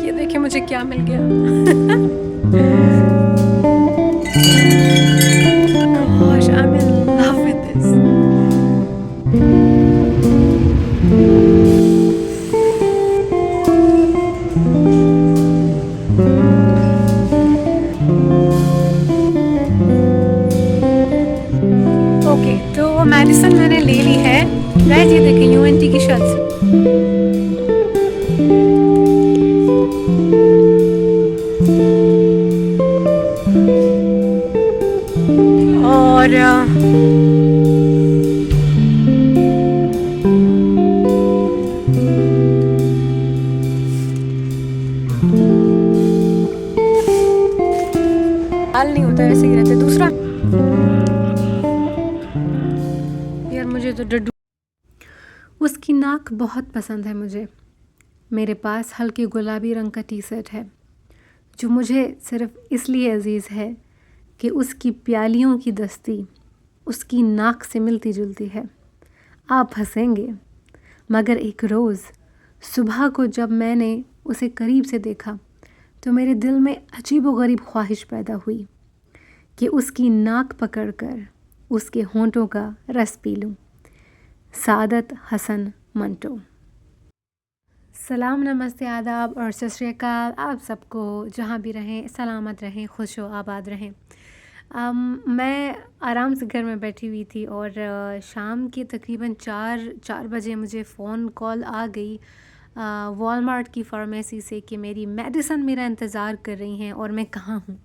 ये देखिए मुझे क्या मिल गया। Gosh, I'm in love with this. Okay, तो मेडिसिन मैंने ले ली है। गाइस ये देखें यूएनटी की शर्ट्स। और हाल नहीं होता, ऐसे ही रहते। दूसरा यार मुझे तो डड्डू, उसकी नाक बहुत पसंद है मुझे। मेरे पास हल्के गुलाबी रंग का टी शर्ट है जो मुझे सिर्फ़ इसलिए अज़ीज़ है कि उसकी प्यालियों की दस्ती उसकी नाक से मिलती जुलती है। आप हंसेंगे, मगर एक रोज़ सुबह को जब मैंने उसे करीब से देखा तो मेरे दिल में अजीबोगरीब ख्वाहिश पैदा हुई कि उसकी नाक पकड़कर उसके होंठों का रस पी लूं। सादत हसन मंटो। सलाम, नमस्ते, आदाब और सत श्री अकाल। आप सबको जहाँ भी रहें सलामत रहें, खुश हो आबाद रहें। मैं आराम से घर में बैठी हुई थी और शाम के तकरीबन 4 बजे मुझे फ़ोन कॉल आ गई वॉलमार्ट की फ़ार्मेसी से कि मेरी मेडिसिन मेरा इंतज़ार कर रही हैं और मैं कहाँ हूँ।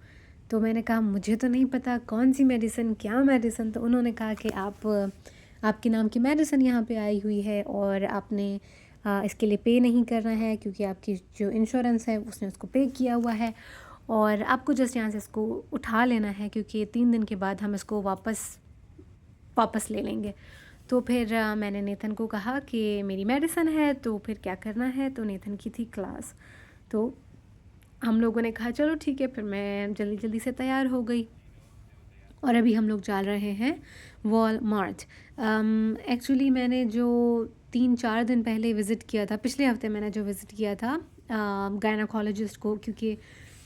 तो मैंने कहा मुझे तो नहीं पता कौन सी मेडिसिन, क्या मेडिसिन। तो उन्होंने कहा कि आपके नाम की मेडिसिन यहाँ पे आई हुई है और आपने इसके लिए पे नहीं करना है क्योंकि आपकी जो इंश्योरेंस है उसने उसको पे किया हुआ है और आपको जस्ट यहाँ से इसको उठा लेना है क्योंकि 3 दिन के बाद हम इसको वापस ले लेंगे। तो फिर मैंने नेथन को कहा कि मेरी मेडिसिन है तो फिर क्या करना है। तो नेथन की थी क्लास, तो हम लोगों ने कहा चलो ठीक है। फिर मैं जल्दी जल्दी से तैयार हो गई और अभी हम लोग जा रहे हैं वॉलमार्ट। एक्चुअली मैंने जो 3-4 दिन पहले विज़िट किया था, पिछले हफ्ते मैंने जो विज़िट किया था गायनाकोलॉजिस्ट को, क्योंकि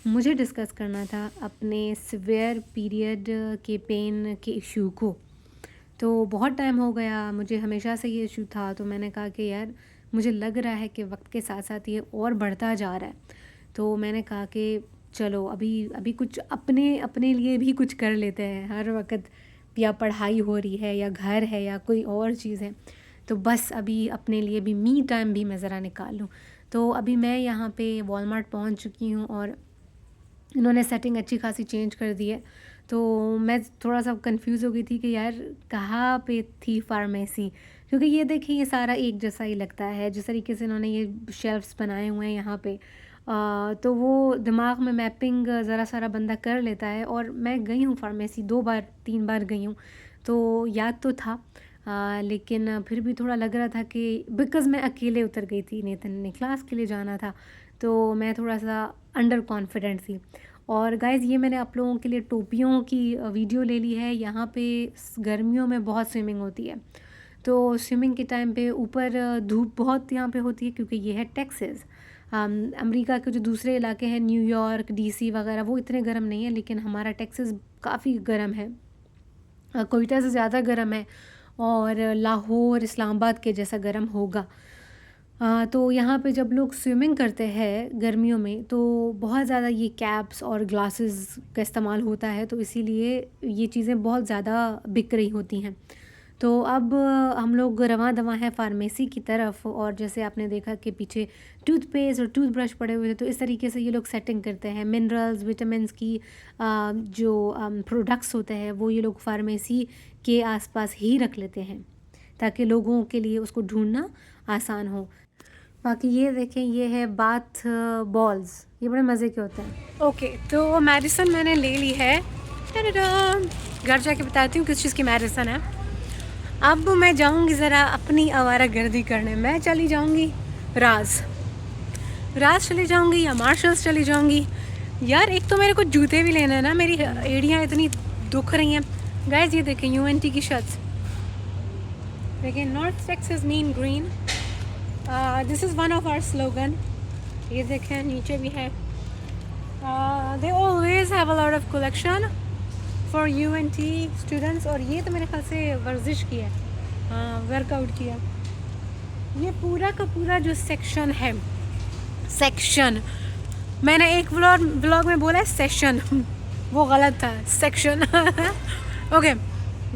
मुझे डिस्कस करना था अपने सीवियर पीरियड के पेन के इशू को। तो बहुत टाइम हो गया, मुझे हमेशा से ये इशू था। तो मैंने कहा कि यार मुझे लग रहा है कि वक्त के साथ साथ ये और बढ़ता जा रहा है। तो मैंने कहा कि चलो अभी कुछ अपने लिए भी कुछ कर लेते हैं। हर वक्त या पढ़ाई हो रही है या घर है या कोई और चीज़ है, तो बस अभी अपने लिए भी मी टाइम भी मैं ज़रा निकाल लूँ। तो अभी मैं यहाँ पे वॉलमार्ट पहुँच चुकी हूँ और इन्होंने सेटिंग अच्छी खासी चेंज कर दी है। तो मैं थोड़ा सा कंफ्यूज हो गई थी कि यार कहाँ पे थी फार्मेसी, क्योंकि ये देखिए ये सारा एक जैसा ही लगता है। जिस तरीके से इन्होंने ये शेल्फ्स बनाए हुए हैं यहाँ पे, तो वो दिमाग में मैपिंग ज़रा सारा बंदा कर लेता है। और मैं गई हूँ फार्मेसी 2-3 बार गई हूँ, तो याद तो था। लेकिन फिर भी थोड़ा लग रहा था कि बिकॉज़ मैं अकेले उतर गई थी, नेथन ने क्लास के लिए जाना था, तो मैं थोड़ा सा अंडर कॉन्फिडेंट थी। और गाइज़ ये मैंने आप लोगों के लिए टोपियों की वीडियो ले ली है। यहाँ पे गर्मियों में बहुत स्विमिंग होती है, तो स्विमिंग के टाइम पे ऊपर धूप बहुत यहाँ पे होती है क्योंकि ये है टेक्सास। अमेरिका के जो दूसरे इलाके हैं न्यूयॉर्क, डीसी वगैरह, वो इतने गर्म नहीं है, लेकिन हमारा टेक्सास काफ़ी गर्म है, कोयटा से ज़्यादा गर्म है और लाहौर, इस्लामाबाद के जैसा गर्म होगा। तो यहाँ पे जब लोग स्विमिंग करते हैं गर्मियों में तो बहुत ज़्यादा ये कैप्स और ग्लासेस का इस्तेमाल होता है, तो इसीलिए ये चीज़ें बहुत ज़्यादा बिक रही होती हैं। तो अब हम लोग रवां दवां हैं फार्मेसी की तरफ, और जैसे आपने देखा कि पीछे टूथपेस्ट और टूथब्रश पड़े हुए थे, तो इस तरीके से ये लोग सेटिंग करते हैं। मिनरल्स, विटामिन्स की जो प्रोडक्ट्स होते हैं वो ये लोग फार्मेसी के आसपास ही रख लेते हैं ताकि लोगों के लिए उसको ढूंढना आसान हो। बाकी ये देखें, ये है बाथ बॉल्स, ये बड़े मज़े के होते हैं। ओके, तो मेडिसिन मैंने ले ली है। घर जाके बताती हूँ किस चीज़ की मेडिसिन है। अब मैं जाऊँगी ज़रा अपनी आवारागर्दी करने। मैं चली जाऊँगी राज चली जाऊँगी या मार्शल्स चली जाऊँगी। यार एक तो मेरे को जूते भी लेने हैं ना, मेरी एड़ियाँ इतनी दुख रही हैं। गाइस ये देखें यूएनटी की शर्ट्स, देखिए North Texas mean green. This is one of our slogan. ये देखें नीचे भी है। They always have a lot of collection for UNT students. और ये तो मेरे ख्याल से वर्जिश की है, हाँ वर्कआउट किया। ये पूरा का पूरा जो सेक्शन है, सेक्शन, मैंने एक व्लॉग में बोला है सेशन, वो गलत था, सेक्शन। ओके,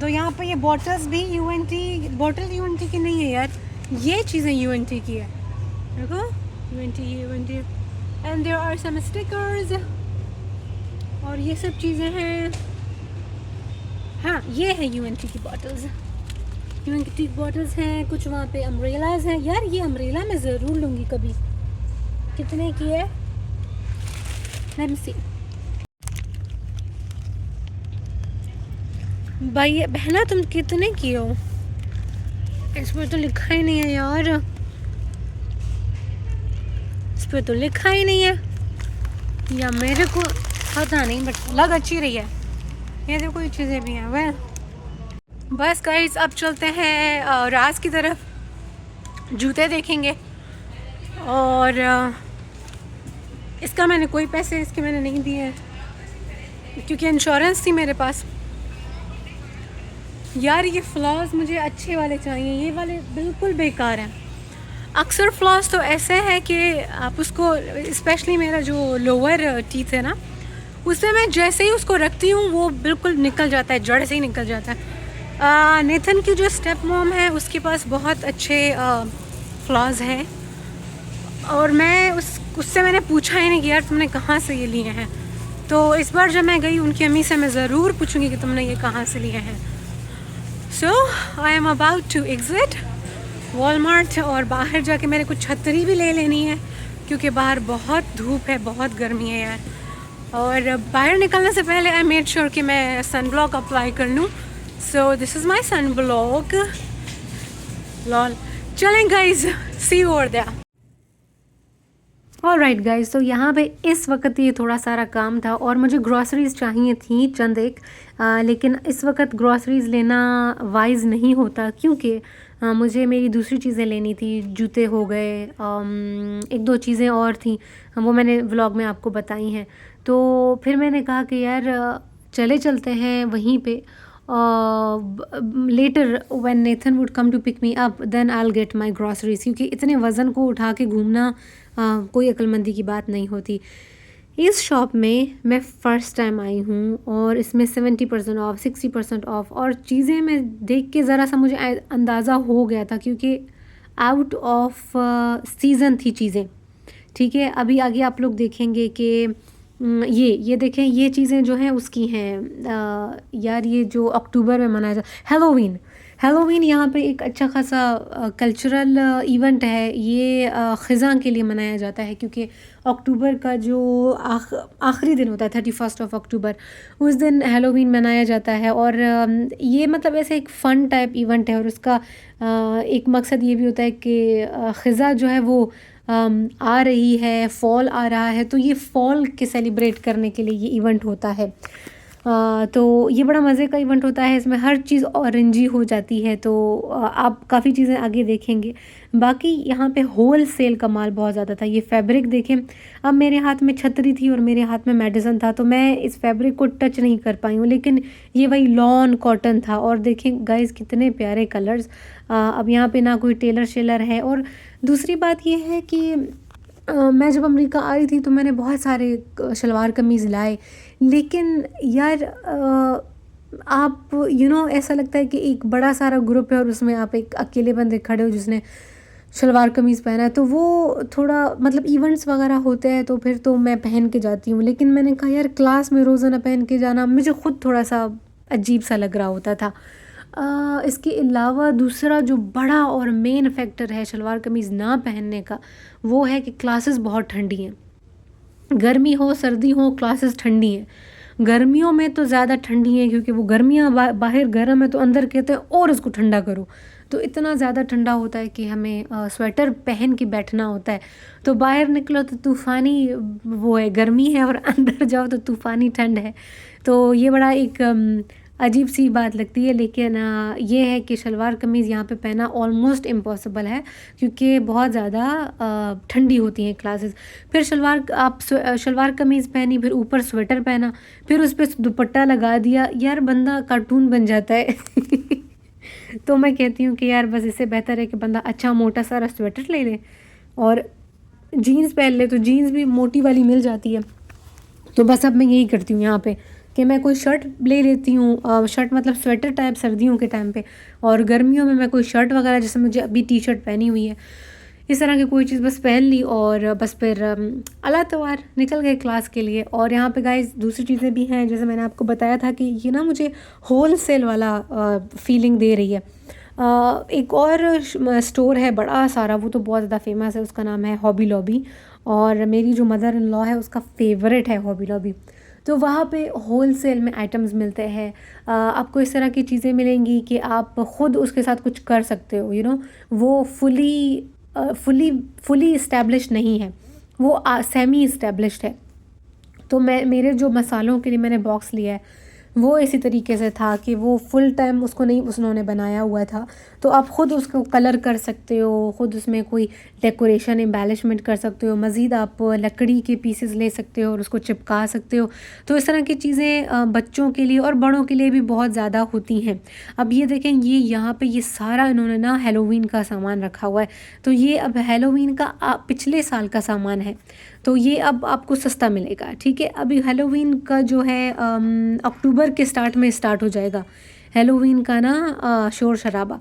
तो यहाँ पे ये बॉटल्स भी UNT, बॉटल UNT की नहीं है यार, ये चीज़ें UNT की है, देखो UNT and there are some stickers और ये सब चीज़ें हैं। हाँ ये है UNT की बॉटल्स, UNT की बॉटल्स हैं। कुछ वहाँ पे अम्ब्रेलाज हैं। यार ये अम्ब्रेला मैं ज़रूर लूँगी कभी। कितने की है? लेट मी सी। भाई बहना तुम कितने की हो? इस पर तो लिखा ही नहीं है यार, इस पर तो लिखा ही नहीं है, या मेरे को पता नहीं, बट लग अच्छी रही है। ये देखो ये चीज़ें भी हैं। वह बस गाइस अब चलते हैं राज की तरफ, जूते देखेंगे। और इसका मैंने कोई पैसे इसके मैंने नहीं दिए हैं क्योंकि इंश्योरेंस थी मेरे पास। यार ये फ्लॉस मुझे अच्छे वाले चाहिए, ये वाले बिल्कुल बेकार हैं। अक्सर फ्लॉस तो ऐसे हैं कि आप उसको, स्पेशली मेरा जो लोअर टीथ है ना, उसमें मैं जैसे ही उसको रखती हूँ वो बिल्कुल निकल जाता है, जड़ से ही निकल जाता है। नेथन की जो स्टेप मॉम है उसके पास बहुत अच्छे फ्लॉस हैं, और मैं उससे मैंने पूछा ही नहीं कि यार तुमने कहाँ से ये लिए हैं। तो इस बार जब मैं गई उनकी अम्मी से मैं ज़रूर पूछूंगी कि तुमने ये कहाँ से लिए हैं। So I am about to exit Walmart, और बाहर जाके मेरे को छतरी भी ले लेनी है क्योंकि बाहर बहुत धूप है, बहुत गर्मी है यार। और बाहर निकलने से पहले आई मेड श्योर कि मैं सन ब्लॉक अप्लाई कर लूँ। So this is my sun block. Lol, चलें guys, see you over there. Alright guys, तो यहाँ पे इस वक्त ये थोड़ा सारा काम था और मुझे ग्रॉसरीज़ चाहिए थी चंद एक, लेकिन इस वक्त ग्रॉसरीज़ लेना वाइज नहीं होता क्योंकि मुझे मेरी दूसरी चीज़ें लेनी थी। जूते हो गए, एक दो चीज़ें और थी, वो मैंने व्लॉग में आपको बताई हैं। तो फिर मैंने कहा कि यार चले चलते हैं वहीं पे, later when Nathan would come to pick me up then I will get my groceries, क्योंकि इतने वज़न को उठा के घूमना कोई अक्लमंदी की बात नहीं होती। इस शॉप में मैं फ़र्स्ट टाइम आई हूँ और इसमें 70% ऑफ, 60% ऑफ, और चीज़ें मैं देख के ज़रा सा मुझे अंदाज़ा हो गया था क्योंकि आउट ऑफ सीज़न थी चीज़ें। ठीक है, अभी आगे आप लोग देखेंगे कि ये देखें, ये चीज़ें जो हैं उसकी हैं यार, ये जो अक्टूबर में मनाया जाता हेलोवीन यहाँ पे एक अच्छा खासा कल्चरल इवेंट है। ये ख़ज़ां के लिए मनाया जाता है क्योंकि अक्टूबर का जो आखिरी दिन होता है 31 अक्टूबर, उस दिन हेलोवीन मनाया जाता है। और ये मतलब ऐसे एक फ़न टाइप इवेंट है और उसका एक मकसद ये भी होता है कि ख़ज़ा जो है वो आ रही है, फॉल आ रहा है, तो ये फॉल के सेलिब्रेट करने के लिए ये इवेंट होता है। तो ये बड़ा मज़े का इवेंट होता है, इसमें हर चीज़ ऑरेंजी हो जाती है। तो आप काफ़ी चीज़ें आगे देखेंगे। बाकी यहाँ पे होल सेल का माल बहुत ज़्यादा था। ये फैब्रिक देखें, अब मेरे हाथ में छतरी थी और मेरे हाथ में मेडिसन था तो मैं इस फैब्रिक को टच नहीं कर पाई हूँ, लेकिन ये वही लॉन कॉटन था। और देखें गाइस कितने प्यारे कलर्स। अब यहाँ पे ना कोई टेलर शेलर है। और दूसरी बात ये है कि मैं जब अमेरिका आई थी तो मैंने बहुत सारे शलवार कमीज़ लाए, लेकिन यार आप ऐसा लगता है कि एक बड़ा सारा ग्रुप है और उसमें आप एक अकेले बंदे खड़े हो जिसने शलवार कमीज़ पहना है, तो वो थोड़ा मतलब इवेंट्स वगैरह होते हैं तो फिर तो मैं पहन के जाती हूँ। लेकिन मैंने कहा यार क्लास में रोज़ाना पहन के जाना मुझे ख़ुद थोड़ा सा अजीब सा लग रहा होता था। इसके अलावा दूसरा जो बड़ा और मेन फैक्टर है शलवार कमीज़ ना पहनने का, वो है कि क्लासेस बहुत ठंडी हैं। गर्मी हो सर्दी हो, क्लासेस ठंडी हैं। गर्मियों में तो ज़्यादा ठंडी है क्योंकि वो गर्मियाँ बाहर गर्म है तो अंदर कहते हैं और उसको ठंडा करो, तो इतना ज़्यादा ठंडा होता है कि हमें स्वेटर पहन के बैठना होता है। तो बाहर निकलो तो तूफ़ानी वो है, गर्मी है, और अंदर जाओ तो तूफ़ानी ठंड है। तो ये बड़ा एक अजीब सी बात लगती है, लेकिन ये है कि शलवार कमीज़ यहाँ पे पहनना ऑलमोस्ट इम्पॉसिबल है, क्योंकि बहुत ज़्यादा ठंडी होती हैं क्लासेस। फिर शलवार कमीज़ पहनी, फिर ऊपर स्वेटर पहना, फिर उस पे दुपट्टा लगा दिया, यार बंदा कार्टून बन जाता है। तो मैं कहती हूँ कि यार बस इससे बेहतर है कि बंदा अच्छा मोटा सारा स्वेटर ले ले और जीन्स पहन ले, तो जीन्स भी मोटी वाली मिल जाती है। तो बस अब मैं यही करती हूँ यहाँ पे कि मैं कोई शर्ट ले लेती हूँ, शर्ट मतलब स्वेटर टाइप सर्दियों के टाइम पे, और गर्मियों में मैं कोई शर्ट वगैरह, जैसे मुझे अभी टी शर्ट पहनी हुई है, इस तरह की कोई चीज़ बस पहन ली और बस फिर अल्लाह तवार निकल गए क्लास के लिए। और यहाँ पे गाइस दूसरी चीज़ें भी हैं, जैसे मैंने आपको बताया था कि ये ना मुझे होल सेल वाला फीलिंग दे रही है। एक और स्टोर है बड़ा सारा, वो तो बहुत ज़्यादा फेमस है, उसका नाम है हॉबी लॉबी, और मेरी जो मदर इन लॉ है उसका फेवरेट है हॉबी लॉबी। तो वहाँ पे होल सेल में आइटम्स मिलते हैं, आपको इस तरह की चीज़ें मिलेंगी कि आप ख़ुद उसके साथ कुछ कर सकते हो, वो फुली इस्टेब्लिश नहीं है, वो सेमी इस्टेब्लिश्ड है। तो मेरे जो मसालों के लिए मैंने बॉक्स लिया है वो इसी तरीके से था कि वो फुल टाइम उसको नहीं उन्होंने बनाया हुआ था, तो आप ख़ुद उसको कलर कर सकते हो, ख़ुद उसमें कोई डेकोरेशन एम्बेलिशमेंट कर सकते हो, मज़ीद आप लकड़ी के पीसेस ले सकते हो और उसको चिपका सकते हो। तो इस तरह की चीज़ें बच्चों के लिए और बड़ों के लिए भी बहुत ज़्यादा होती हैं। अब ये देखें, ये यहाँ पे ये सारा इन्होंने ना हैलोवीन का सामान रखा हुआ है, तो ये अब हैलोवीन का पिछले साल का सामान है, तो ये अब आपको सस्ता मिलेगा, ठीक है। अभी हैलोवीन का जो है अक्टूबर के स्टार्ट में स्टार्ट हो जाएगा हैलोवीन का ना शोर शराबा।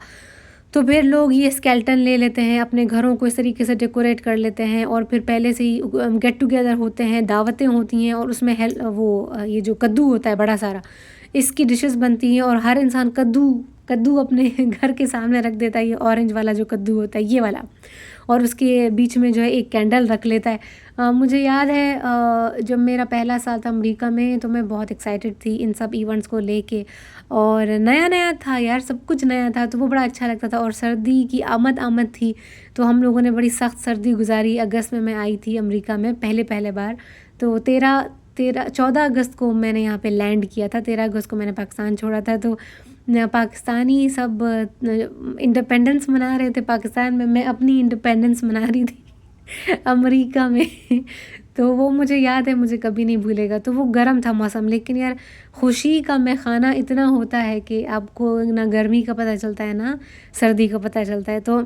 तो फिर लोग ये स्केल्टन ले लेते हैं, अपने घरों को इस तरीके से डेकोरेट कर लेते हैं, और फिर पहले से ही गेट टुगेदर होते हैं, दावतें होती हैं, और उसमें ये जो कद्दू होता है बड़ा सारा, इसकी डिशेस बनती हैं, और हर इंसान कद्दू अपने घर के सामने रख देता है, ये ऑरेंज वाला जो कद्दू होता है ये वाला, और उसके बीच में जो है एक कैंडल रख लेता है। मुझे याद है जब मेरा पहला साल था अमेरिका में, तो मैं बहुत एक्साइटेड थी इन सब इवेंट्स को लेके, और नया नया था यार, सब कुछ नया था, तो वो बड़ा अच्छा लगता था। और सर्दी की आमद थी, तो हम लोगों ने बड़ी सख्त सर्दी गुजारी। अगस्त में मैं आई थी अमेरिका में पहले बार, तो 14 अगस्त को मैंने यहाँ पे लैंड किया था, 13 अगस्त को मैंने पाकिस्तान छोड़ा था। तो पाकिस्तानी सब इंडिपेंडेंस मना रहे थे पाकिस्तान में, मैं अपनी इंडिपेंडेंस मना रही थी अमेरिका में। तो वो मुझे याद है, मुझे कभी नहीं भूलेगा। तो वो गर्म था मौसम, लेकिन यार खुशी का मैखाना इतना होता है कि आपको ना गर्मी का पता चलता है ना सर्दी का पता चलता है। तो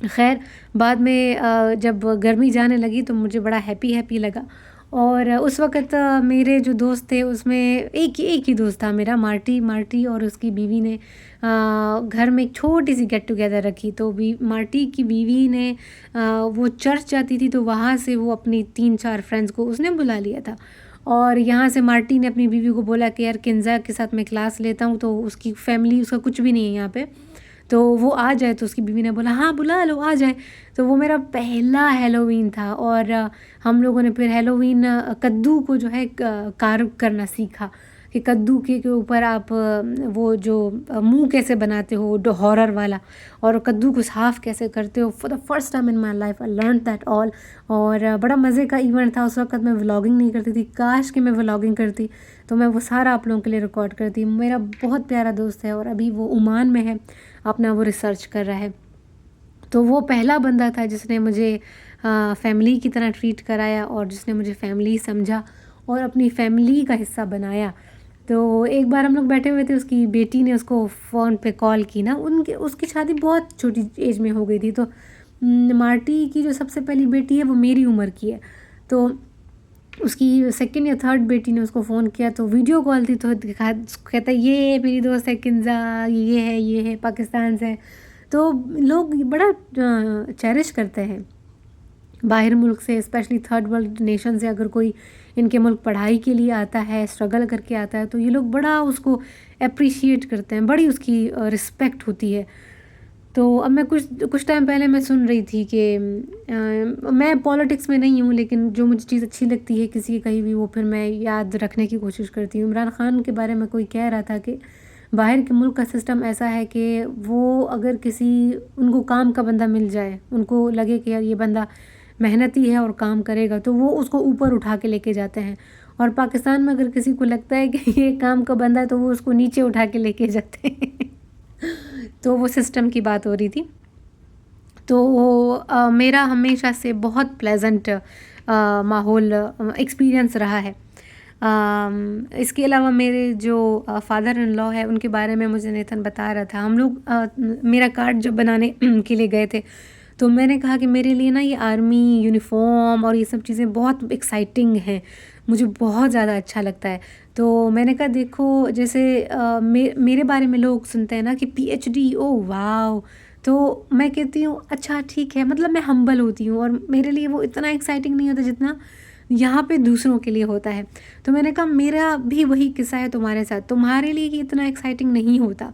खैर बाद में जब गर्मी जाने लगी तो मुझे बड़ा हैप्पी लगा। और उस वक़्त मेरे जो दोस्त थे उसमें एक ही दोस्त था मेरा, मार्टी, और उसकी बीवी ने घर में एक छोटी सी गेट टुगेदर रखी। तो मार्टी की बीवी ने वो चर्च जाती थी, तो वहाँ से वो अपनी 3-4 फ्रेंड्स को उसने बुला लिया था, और यहाँ से मार्टी ने अपनी बीवी को बोला कि यार किंजा के साथ मैं क्लास लेता हूँ, तो उसकी फैमिली उसका कुछ भी नहीं है यहाँ पे, तो वो आ जाए। तो उसकी बीवी ने बोला हाँ बुला लो, आ जाए। तो वो मेरा पहला हैलोवीन था, और हम लोगों ने फिर हैलोवीन कद्दू को जो है कार्व करना सीखा, कि कद्दू के ऊपर आप वो जो मुंह कैसे बनाते हो हॉरर वाला, और कद्दू को साफ़ कैसे करते हो। For the first time in my life I learn that all, और बड़ा मज़े का इवेंट था। उस वक्त मैं व्लॉगिंग नहीं करती थी, काश कि मैं व्लॉगिंग करती, तो मैं वो सारा आप लोगों के लिए रिकॉर्ड करती। मेरा बहुत प्यारा दोस्त है, और अभी वो ओमान में है, अपना वो रिसर्च कर रहा है। तो वो पहला बंदा था जिसने मुझे फैमिली की तरह ट्रीट कराया, और जिसने मुझे फैमिली समझा और अपनी फैमिली का हिस्सा बनाया। तो एक बार हम लोग बैठे हुए थे, उसकी बेटी ने उसको फ़ोन पे कॉल की ना, उसकी शादी बहुत छोटी एज में हो गई थी। तो मार्टी की जो सबसे पहली बेटी है वो मेरी उम्र की है, तो उसकी सेकंड या थर्ड बेटी ने उसको फ़ोन किया, तो वीडियो कॉल थी, तो कहता है ये मेरी दोस्त है किंजा, ये है पाकिस्तान से। तो लोग बड़ा चेरिश करते हैं बाहर मुल्क से, स्पेशली थर्ड वर्ल्ड नेशन से अगर कोई इनके मुल्क पढ़ाई के लिए आता है, स्ट्रगल करके आता है, तो ये लोग बड़ा उसको अप्रिशिएट करते हैं, बड़ी उसकी रिस्पेक्ट होती है। तो अब मैं कुछ टाइम पहले मैं सुन रही थी कि मैं पॉलिटिक्स में नहीं हूँ, लेकिन जो मुझे चीज़ अच्छी लगती है किसी की कही भी, वो फिर मैं याद रखने की कोशिश करती हूँ। इमरान ख़ान के बारे में कोई कह रहा था कि बाहर के मुल्क का सिस्टम ऐसा है कि वो अगर उनको काम का बंदा मिल जाए, उनको लगे कि यार ये बंदा मेहनती है और काम करेगा तो वो उसको ऊपर उठा के लेके जाते हैं, और पाकिस्तान में अगर किसी को लगता है कि ये काम का बंदा है तो वो उसको नीचे उठा के लेके जाते हैं। तो वो सिस्टम की बात हो रही थी। तो मेरा हमेशा से बहुत प्लेजेंट माहौल एक्सपीरियंस रहा है। इसके अलावा मेरे जो फादर इन लॉ है उनके बारे में मुझे नेथन बता रहा था। हम लोग मेरा कार्ड जब बनाने के लिए गए थे तो मैंने कहा कि मेरे लिए ना ये आर्मी यूनिफॉर्म और ये सब चीज़ें बहुत एक्साइटिंग हैं, मुझे बहुत ज़्यादा अच्छा लगता है। तो मैंने कहा देखो जैसे मेरे बारे में लोग सुनते हैं ना कि पीएचडी, ओ वाव, तो मैं कहती हूँ अच्छा ठीक है, मतलब मैं हम्बल होती हूँ और मेरे लिए वो इतना एक्साइटिंग नहीं होता जितना यहाँ पे दूसरों के लिए होता है। तो मैंने कहा मेरा भी वही किस्सा है तुम्हारे साथ, तुम्हारे लिए ये इतना एक्साइटिंग नहीं होता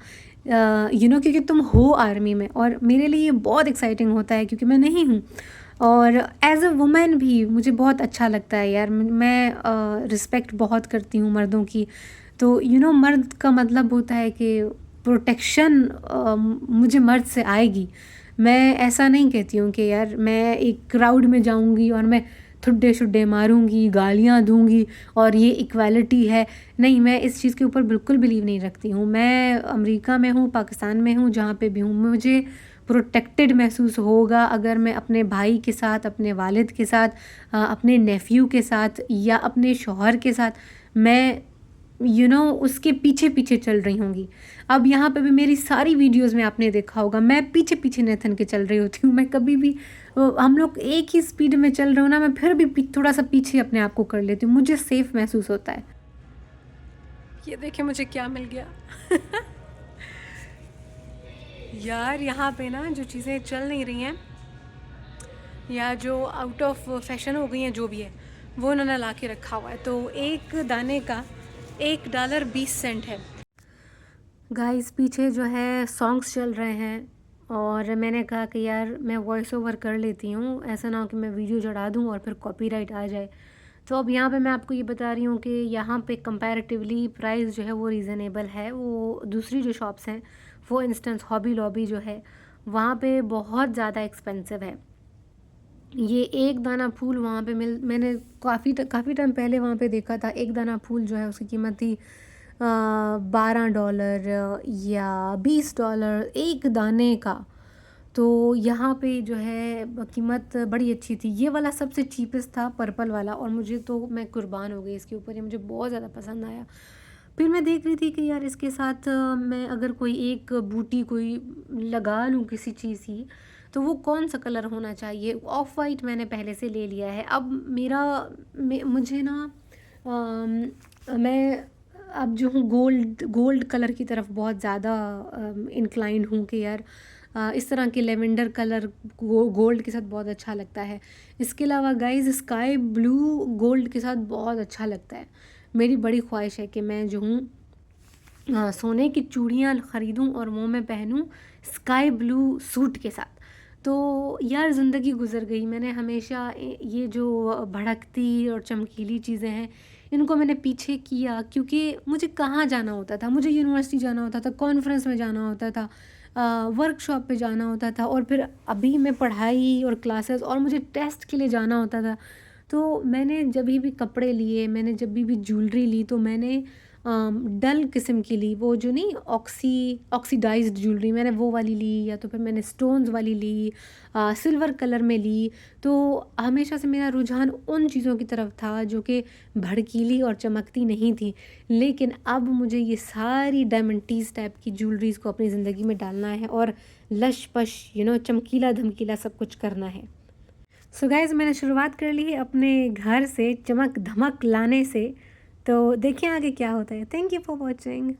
क्योंकि तुम हो आर्मी में, और मेरे लिए ये बहुत एक्साइटिंग होता है क्योंकि मैं नहीं हूँ। और एज अ वुमेन भी मुझे बहुत अच्छा लगता है यार, मैं रिस्पेक्ट बहुत करती हूँ मर्दों की। तो मर्द का मतलब होता है कि प्रोटेक्शन मुझे मर्द से आएगी। मैं ऐसा नहीं कहती हूँ कि यार मैं एक क्राउड में जाऊँगी और मैं ठुड्डे शुड्डे मारूंगी, गालियाँ दूंगी और ये इक्वालिटी है। नहीं, मैं इस चीज़ के ऊपर बिल्कुल बिलीव नहीं रखती हूँ। मैं अमेरिका में हूँ, पाकिस्तान में हूँ, जहाँ पे भी हूँ मुझे प्रोटेक्टेड महसूस होगा अगर मैं अपने भाई के साथ, अपने वालिद के साथ, अपने नेफ्यू के साथ या अपने शौहर के साथ मैं उसके पीछे पीछे चल रही होंगी। अब यहाँ पे भी मेरी सारी वीडियोस में आपने देखा होगा मैं पीछे पीछे नेथन के चल रही होती हूँ। मैं कभी भी हम लोग एक ही स्पीड में चल रहे हो ना, मैं फिर भी थोड़ा सा पीछे अपने आप को कर लेती हूँ, मुझे सेफ महसूस होता है। ये देखिए मुझे क्या मिल गया। यार यहाँ पे ना जो चीज़ें चल नहीं रही हैं या जो आउट ऑफ फैशन हो गई हैं, जो भी है वो उन्होंने ला के रखा हुआ है। तो एक दाने का $1.20 है। गाइस पीछे जो है सॉन्ग्स चल रहे हैं और मैंने कहा कि यार मैं वॉइस ओवर कर लेती हूँ, ऐसा ना हो कि मैं वीडियो चढ़ा दूँ और फिर कॉपीराइट आ जाए। तो अब यहाँ पे मैं आपको ये बता रही हूँ कि यहाँ पे कंपैरेटिवली प्राइस जो है वो रीज़नेबल है। वो दूसरी जो शॉप्स हैं, फॉर इंस्टेंस हॉबी लॉबी जो है वहाँ पे बहुत ज़्यादा एक्सपेंसिव है। ये एक दाना फूल वहाँ पे मैंने काफ़ी टाइम पहले वहाँ पे देखा था। एक दाना फूल जो है उसकी कीमत थी $12 या $20 एक दाने का। तो यहाँ पे जो है कीमत बड़ी अच्छी थी। ये वाला सबसे चीपेस्ट था, पर्पल वाला, और मुझे तो मैं कुर्बान हो गई इसके ऊपर, ये मुझे बहुत ज़्यादा पसंद आया। फिर मैं देख रही थी कि यार इसके साथ मैं अगर कोई एक बूटी कोई लगा लूँ किसी चीज़ की तो वो कौन सा कलर होना चाहिए। ऑफ वाइट मैंने पहले से ले लिया है। अब मुझे ना मैं अब जो हूँ गोल्ड कलर की तरफ बहुत ज़्यादा इंक्लाइंड हूँ कि यार इस तरह के लेवेंडर कलर गोल्ड के साथ बहुत अच्छा लगता है। इसके अलावा गाइस स्काई ब्लू गोल्ड के साथ बहुत अच्छा लगता है। मेरी बड़ी ख्वाहिश है कि मैं जो हूँ सोने की चूड़ियाँ ख़रीदूँ और वो मैं पहनूँ स्काई ब्लू सूट के साथ। तो यार ज़िंदगी गुजर गई, मैंने हमेशा ये जो भड़कती और चमकीली चीज़ें हैं इनको मैंने पीछे किया क्योंकि मुझे कहाँ जाना होता था, मुझे यूनिवर्सिटी जाना होता था, कॉन्फ्रेंस में जाना होता था, वर्कशॉप पे जाना होता था, और फिर अभी मैं पढ़ाई और क्लासेस और मुझे टेस्ट के लिए जाना होता था। तो मैंने जब भी कपड़े लिए, मैंने जब भी ज्वेलरी ली तो मैंने डल किस्म की ली, वो जो नहीं ऑक्सीडाइज्ड ज्वेलरी, मैंने वो वाली ली, या तो फिर मैंने स्टोन्स वाली ली, सिल्वर कलर में ली। तो हमेशा से मेरा रुझान उन चीज़ों की तरफ था जो कि भड़कीली और चमकती नहीं थी। लेकिन अब मुझे ये सारी डायमंडीज टाइप की ज्वेलरीज़ को अपनी ज़िंदगी में डालना है और लश पश चमकीला धमकीला सब कुछ करना है। सो गाइज़ मैंने शुरुआत कर ली है अपने घर से चमक धमक लाने से। तो देखिए आगे क्या होता है। Thank you for watching.